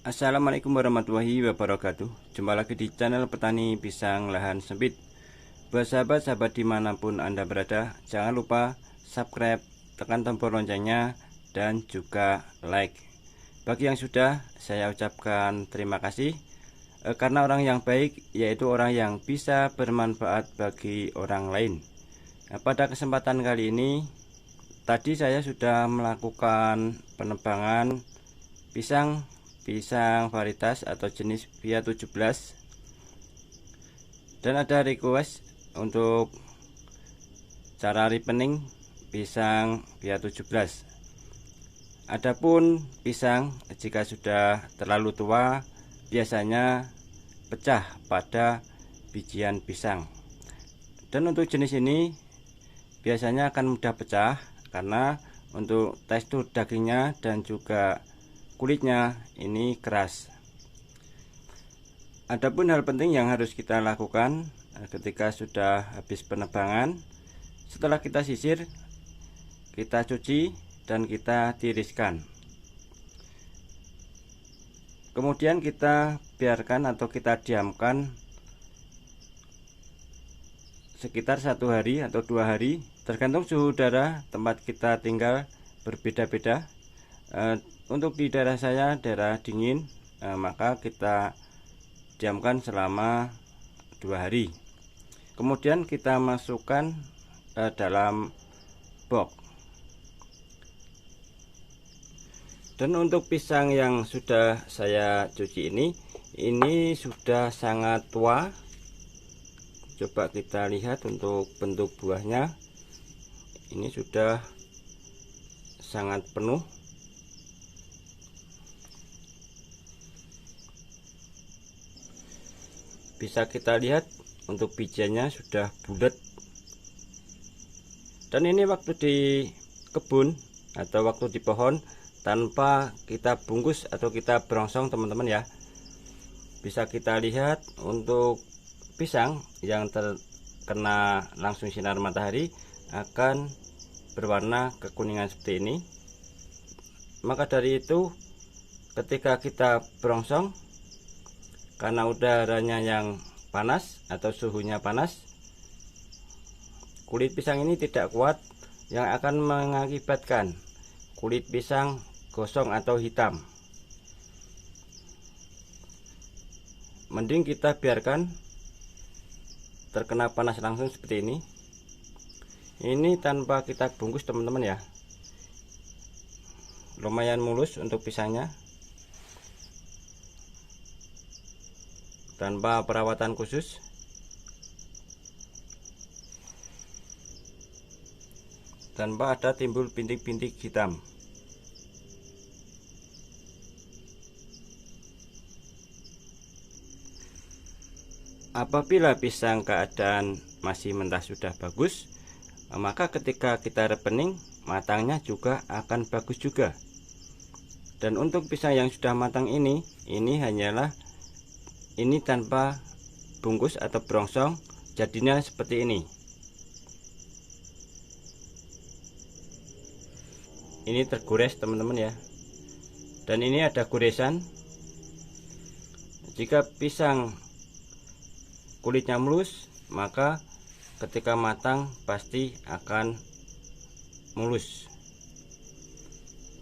Assalamualaikum warahmatullahi wabarakatuh. Jumpa lagi di channel Petani Pisang Lahan Sempit. Buat sahabat-sahabat dimanapun Anda berada, jangan lupa subscribe, tekan tombol loncengnya, dan juga like. Bagi yang sudah, saya ucapkan terima kasih, karena orang yang baik yaitu orang yang bisa bermanfaat bagi orang lain. Pada kesempatan kali ini, tadi saya sudah melakukan penebangan pisang varietas atau jenis Via 17, dan ada request untuk cara ripening pisang Via 17. Adapun pisang jika sudah terlalu tua biasanya pecah pada bijian pisang, dan untuk jenis ini biasanya akan mudah pecah karena untuk tekstur dagingnya dan juga kulitnya ini keras. Adapun hal penting yang harus kita lakukan ketika sudah habis penebangan, setelah kita sisir, kita cuci dan kita tiriskan. Kemudian kita biarkan atau kita diamkan sekitar 1 hari atau 2 hari, tergantung suhu udara tempat kita tinggal berbeda-beda. Untuk di daerah saya daerah dingin, maka kita diamkan selama 2 hari. Kemudian kita masukkan dalam box. Dan untuk pisang yang sudah saya cuci ini sudah sangat tua. Coba kita lihat untuk bentuk buahnya, ini sudah sangat penuh. Bisa kita lihat untuk bijiannya sudah bulat. Dan ini waktu di kebun atau waktu di pohon tanpa kita bungkus atau kita berongsong, teman-teman ya. Bisa kita lihat untuk pisang yang terkena langsung sinar matahari akan berwarna kekuningan seperti ini. Maka dari itu ketika kita berongsong, karena udaranya yang panas atau suhunya panas, kulit pisang ini tidak kuat, yang akan mengakibatkan kulit pisang gosong atau hitam. Mending kita biarkan terkena panas langsung seperti ini. Ini tanpa kita bungkus, teman-teman ya. Lumayan mulus untuk pisangnya, tanpa perawatan khusus. Tanpa ada timbul bintik-bintik hitam. Apabila pisang keadaan masih mentah sudah bagus, maka ketika kita ripening, matangnya juga akan bagus juga. Dan untuk pisang yang sudah matang ini hanyalah ini tanpa bungkus atau berongsong, jadinya seperti ini. Ini tergores, teman-teman ya. Dan ini ada goresan. Jika pisang kulitnya mulus, maka ketika matang pasti akan mulus.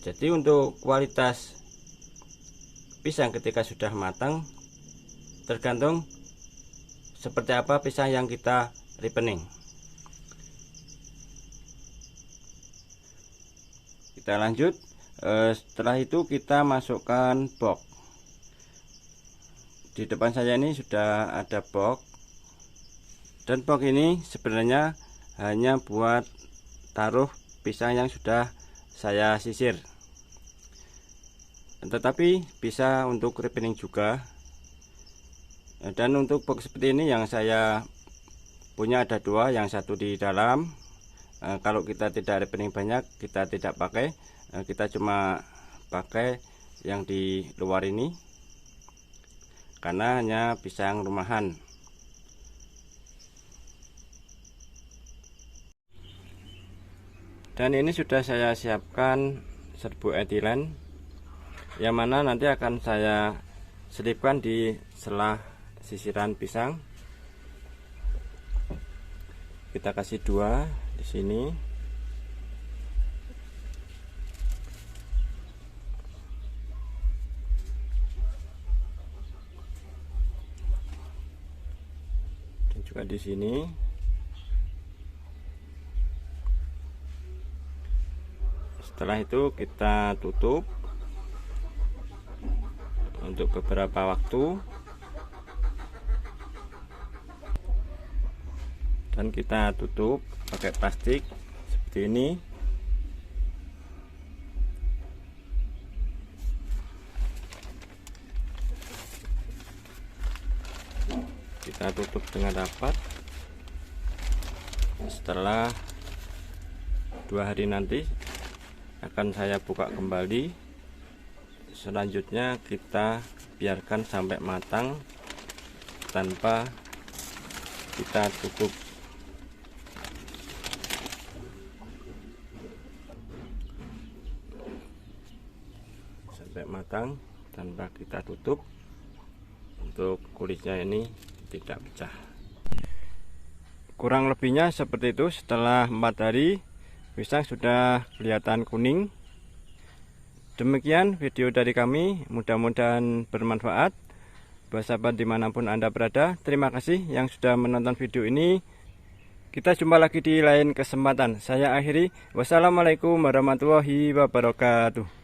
Jadi untuk kualitas pisang ketika sudah matang tergantung seperti apa pisang yang kita ripening. Kita lanjut. Setelah itu kita masukkan box. Di depan saya ini sudah ada box, dan box ini sebenarnya hanya buat taruh pisang yang sudah saya sisir, tetapi bisa untuk ripening juga. Dan untuk box seperti ini yang saya punya ada 2, yang satu di dalam. Kalau kita tidak ripening banyak, kita tidak pakai, kita cuma pakai yang di luar ini karena hanya pisang rumahan. Dan ini sudah saya siapkan serbuk etilen yang mana nanti akan saya selipkan di sela sisiran pisang. Kita kasih 2 di sini. Dan juga di sini. Setelah itu kita tutup untuk beberapa waktu dan kita tutup pakai plastik seperti ini. Kita tutup dengan rapat. Setelah 2 hari nanti akan saya buka kembali. Selanjutnya kita biarkan sampai matang tanpa kita tutup. Sampai matang tanpa kita tutup, untuk kulitnya ini tidak pecah. Kurang lebihnya seperti itu. Setelah 4 hari pisang sudah kelihatan kuning. Demikian video dari kami, mudah-mudahan bermanfaat buat sahabat dimanapun Anda berada. Terima kasih yang sudah menonton video ini. Kita jumpa lagi di lain kesempatan. Saya akhiri, wassalamualaikum warahmatullahi wabarakatuh.